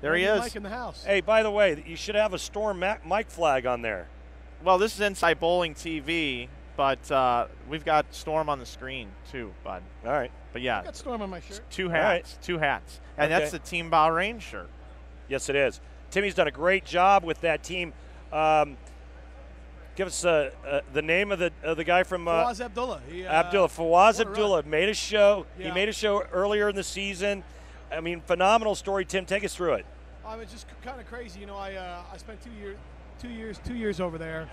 There he is. Mike in the house. Hey, by the way, you should have a Storm Mike flag on there. Well, this is Inside Bowling TV, but we've got Storm on the screen too, bud. All right. But yeah, I got Storm on my shirt. Two hats, and Okay. that's the Team Bahrain shirt. Yes, it is. Timmy's done a great job with that team. Give us the name of the guy from Fawaz Abdullah. Fawaz Abdullah made a show. Yeah. He made a show earlier in the season. I mean, phenomenal story. Tim, take us through it. It's just kind of crazy. You know, I spent 2 years over there,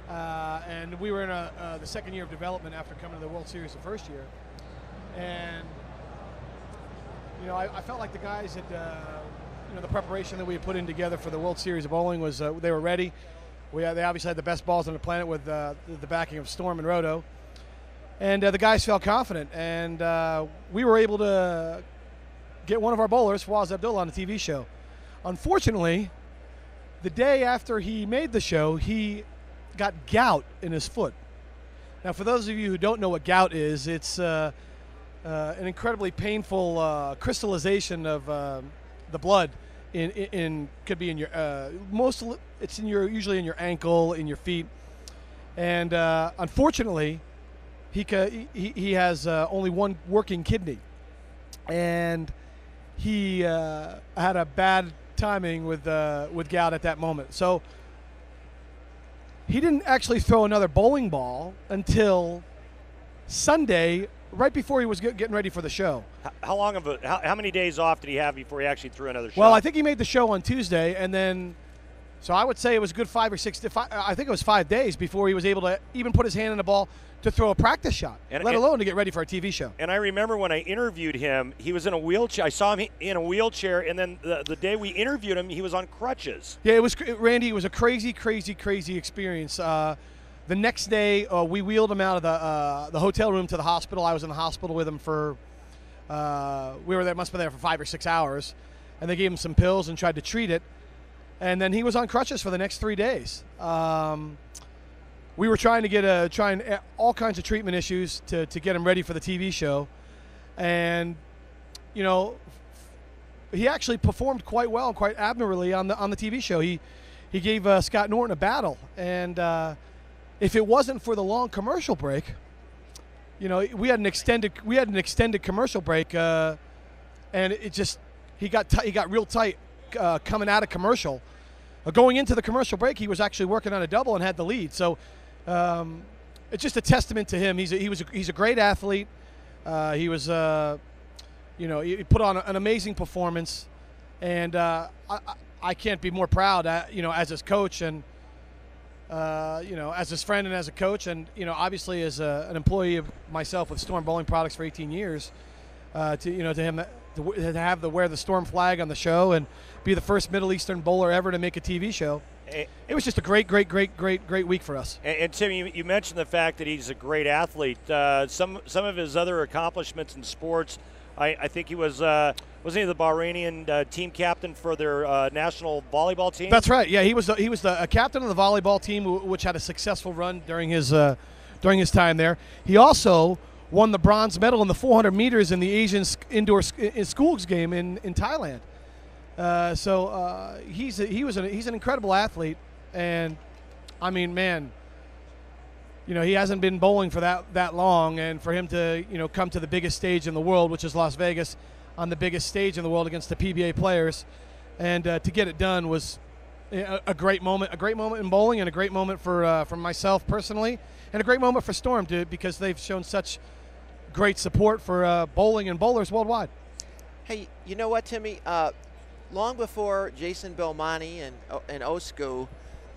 and we were in the second year of development after coming to the World Series the first year, and you know, I felt like the guys had, you know, the preparation that we had put in together for the World Series of Bowling was they were ready. They obviously had the best balls on the planet with the backing of Storm and Roto, and the guys felt confident, and we were able to get one of our bowlers, Fawaz Abdullah, on a TV show. Unfortunately, the day after he made the show, he got gout in his foot. Now, for those of you who don't know what gout is, it's an incredibly painful crystallization of the blood. Could be in your it's usually in your ankle, in your feet, and unfortunately, he has only one working kidney, and he had a bad timing with gout at that moment. So he didn't actually throw another bowling ball until Sunday, right before he was getting ready for the show. How many days off did he have before he actually threw another shot? Well, I think he made the show on Tuesday, and then, so I would say it was a good 5 or 6. I think it was 5 days before he was able to even put his hand in the ball to throw a practice shot, let alone to get ready for a TV show. And I remember when I interviewed him, he was in a wheelchair. I saw him in a wheelchair, and then the day we interviewed him, he was on crutches. Yeah, Randy, it was a crazy, crazy, crazy experience. The next day, we wheeled him out of the hotel room to the hospital. I was in the hospital with him for, we were there, must have been there for 5 or 6 hours, and they gave him some pills and tried to treat it. And then he was on crutches for the next 3 days. We were trying to get all kinds of treatment issues to get him ready for the TV show. And, you know, he actually performed quite well, quite admirably on the TV show. He gave Scott Norton a battle. And if it wasn't for the long commercial break, you know, we had an extended commercial break, and he got real tight coming out of commercial. Going into the commercial break, he was actually working on a double and had the lead. So it's just a testament to him. He's a great athlete. He was you know, he put on an amazing performance, and I can't be more proud, you know, as his coach and you know, as his friend and as a coach, and you know, obviously as an employee of myself with Storm Bowling Products for 18 years, to have wear the Storm flag on the show and be the first Middle Eastern bowler ever to make a TV show. It was just a great week for us. And Tim, you mentioned the fact that he's a great athlete. Some of his other accomplishments in sports, I think he was wasn't he the Bahrainian team captain for their national volleyball team? That's right. Yeah, he was the captain of the volleyball team, which had a successful run during his time there. He also won the bronze medal in the 400 meters in the Asian indoor schools game in Thailand. So he's an incredible athlete, and I mean, man, you know, he hasn't been bowling for that long, and for him to, you know, come to the biggest stage in the world, which is Las Vegas, on the biggest stage in the world against the PBA players, and to get it done was a great moment in bowling, and a great moment for myself personally, and a great moment for Storm because they've shown such great support for bowling and bowlers worldwide. Hey, you know what, Timmy? Long before Jason Belmonte and Osku,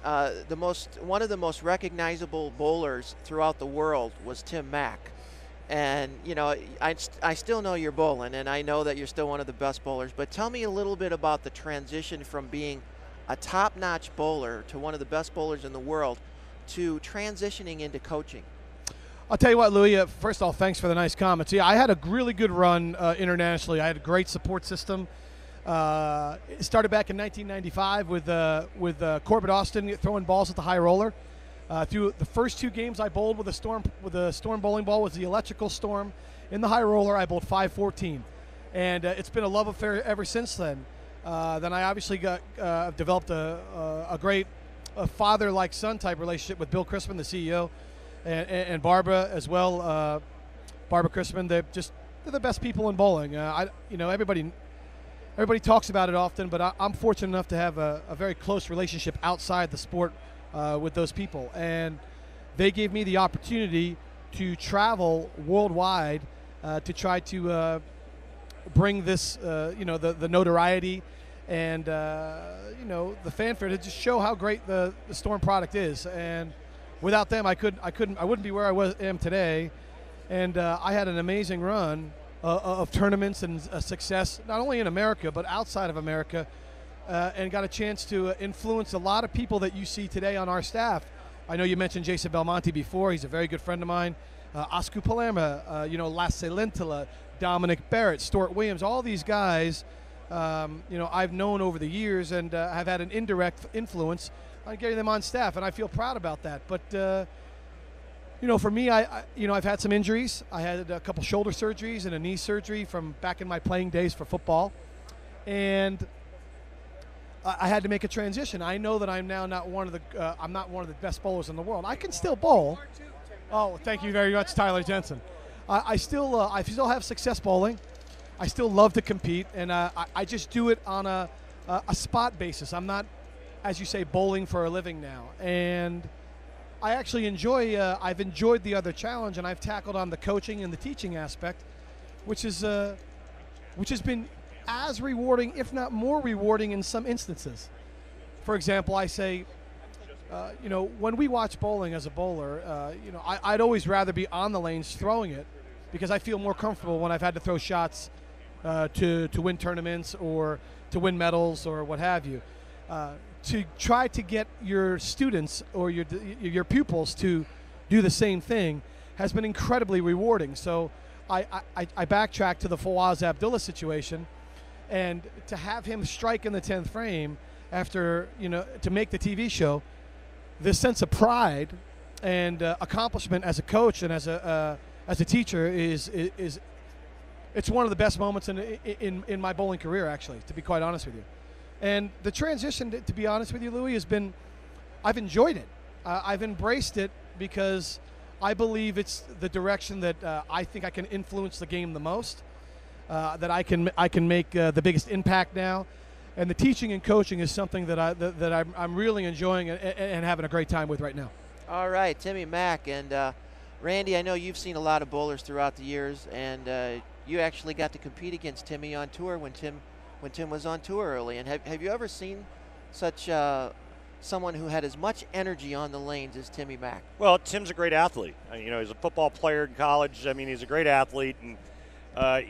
one of the most recognizable bowlers throughout the world was Tim Mack. And, you know, I still know you're bowling, and I know that you're still one of the best bowlers, but tell me a little bit about the transition from being a top-notch bowler to one of the best bowlers in the world to transitioning into coaching. I'll tell you what, Louis, first of all, thanks for the nice comments. Yeah, I had a really good run internationally. I had a great support system. It started back in 1995 with Corbett Austin throwing balls at the high roller. Through the first 2 games I bowled with a Storm bowling ball was the electrical Storm. In the high roller, I bowled 514. And it's been a love affair ever since then. Then I obviously developed a great father-like son type relationship with Bill Crispin, the CEO, and Barbara as well. Barbara Crispin, they're the best people in bowling. Everybody talks about it often, but I'm fortunate enough to have a very close relationship outside the sport with those people, and they gave me the opportunity to travel worldwide to try to bring this, the notoriety and the fanfare to just show how great the Storm product is. And without them, I wouldn't be where I am today. And I had an amazing run of tournaments and success, not only in America but outside of America, and got a chance to influence a lot of people that you see today on our staff. I know you mentioned Jason Belmonte before. He's a very good friend of mine. Oscar Palermo, Lasse Lintila, Dominic Barrett, Stuart Williams, all these guys, I've known over the years and have had an indirect influence on getting them on staff, and I feel proud about that. But for me, I've had some injuries. I had a couple shoulder surgeries and a knee surgery from back in my playing days for football, and I had to make a transition. I know that I'm now not one of the best bowlers in the world. I can still bowl. Oh, thank you very much, Tyler Jensen. I still have success bowling. I still love to compete, and I just do it on a spot basis. I'm not, as you say, bowling for a living now. And I actually I've enjoyed the other challenge, and I've tackled on the coaching and the teaching aspect, which has been as rewarding, if not more rewarding in some instances. For example, I say, when we watch bowling as a bowler, I'd always rather be on the lanes throwing it, because I feel more comfortable when I've had to throw shots to win tournaments or to win medals or what have you. To try to get your students or your pupils to do the same thing has been incredibly rewarding. So I backtrack to the Fawaz Abdullah situation, and to have him strike in the 10th frame after, to make the TV show, this sense of pride and accomplishment as a coach and as a teacher is it's one of the best moments in my bowling career, actually, to be quite honest with you. And the transition, to be honest with you, Louis, I've enjoyed it. I've embraced it because I believe it's the direction that I think I can influence the game the most, that I can make the biggest impact now. And the teaching and coaching is something that I'm really enjoying and having a great time with right now. All right, Timmy Mack. And Randy, I know you've seen a lot of bowlers throughout the years, and you actually got to compete against Timmy on tour when Tim was on tour early. And have you ever seen such someone who had as much energy on the lanes as Timmy Mack? Well, Tim's a great athlete. He's a football player in college. I mean, he's a great athlete, and I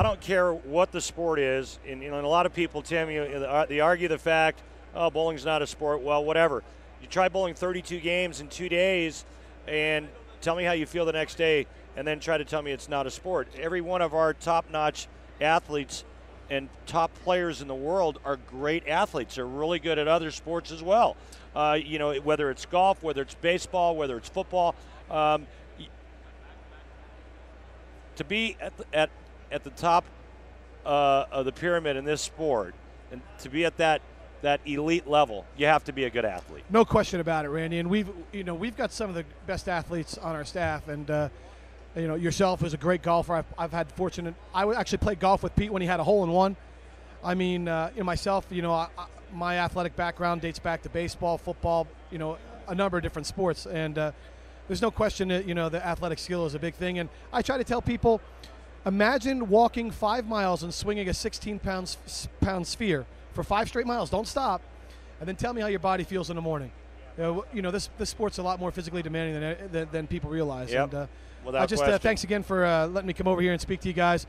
don't care what the sport is. And and a lot of people, Tim, they argue the fact, oh, bowling's not a sport. Well, whatever. You try bowling 32 games in 2 days, and tell me how you feel the next day, and then try to tell me it's not a sport. Every one of our top-notch athletes and top players in the world are great athletes. They're really good at other sports as well. Whether it's golf, whether it's baseball, whether it's football. To be at the top of the pyramid in this sport, and to be at that elite level, you have to be a good athlete. No question about it, Randy. And we've got some of the best athletes on our staff, and yourself is a great golfer. I've had fortunate. I would actually play golf with Pete when he had a hole-in-one. I mean, myself, my athletic background dates back to baseball, football, a number of different sports, and there's no question that the athletic skill is a big thing. And I try to tell people, imagine walking 5 miles and swinging a 16-pound sphere for 5 straight miles. Don't stop, and then tell me how your body feels in the morning. This sport's a lot more physically demanding than people realize. Yep. And without just question. Thanks again for letting me come over here and speak to you guys.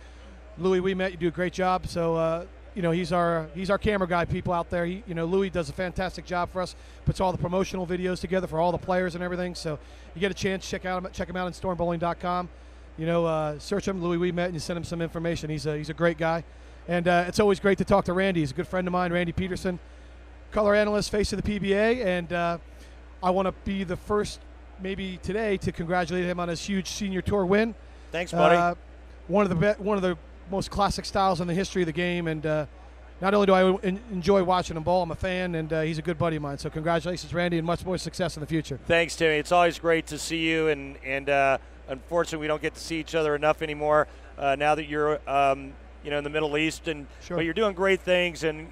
Louis, we met. You do a great job. So he's our camera guy. People out there. Louis does a fantastic job for us. Puts all the promotional videos together for all the players and everything. So you get a chance, check him out on stormbowling.com. Search him, Louis We Met, and you send him some information. He's a great guy. And it's always great to talk to Randy. He's a good friend of mine, Randy Peterson, color analyst, face of the PBA. And I want to be the first, maybe today, to congratulate him on his huge senior tour win. Thanks, buddy. One of the most classic styles in the history of the game. And not only do I enjoy watching him bowl, I'm a fan, and he's a good buddy of mine. So congratulations, Randy, and much more success in the future. Thanks, Timmy. It's always great to see you, and unfortunately we don't get to see each other enough anymore now that you're in the Middle East, Sure. but you're doing great things, and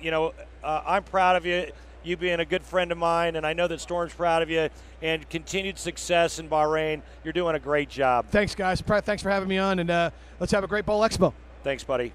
I'm proud of you. You being a good friend of mine, and I know that Storm's proud of you, and continued success in Bahrain. You're doing a great job. Thanks, guys. Thanks for having me on, and let's have a great Bowl Expo. Thanks, buddy.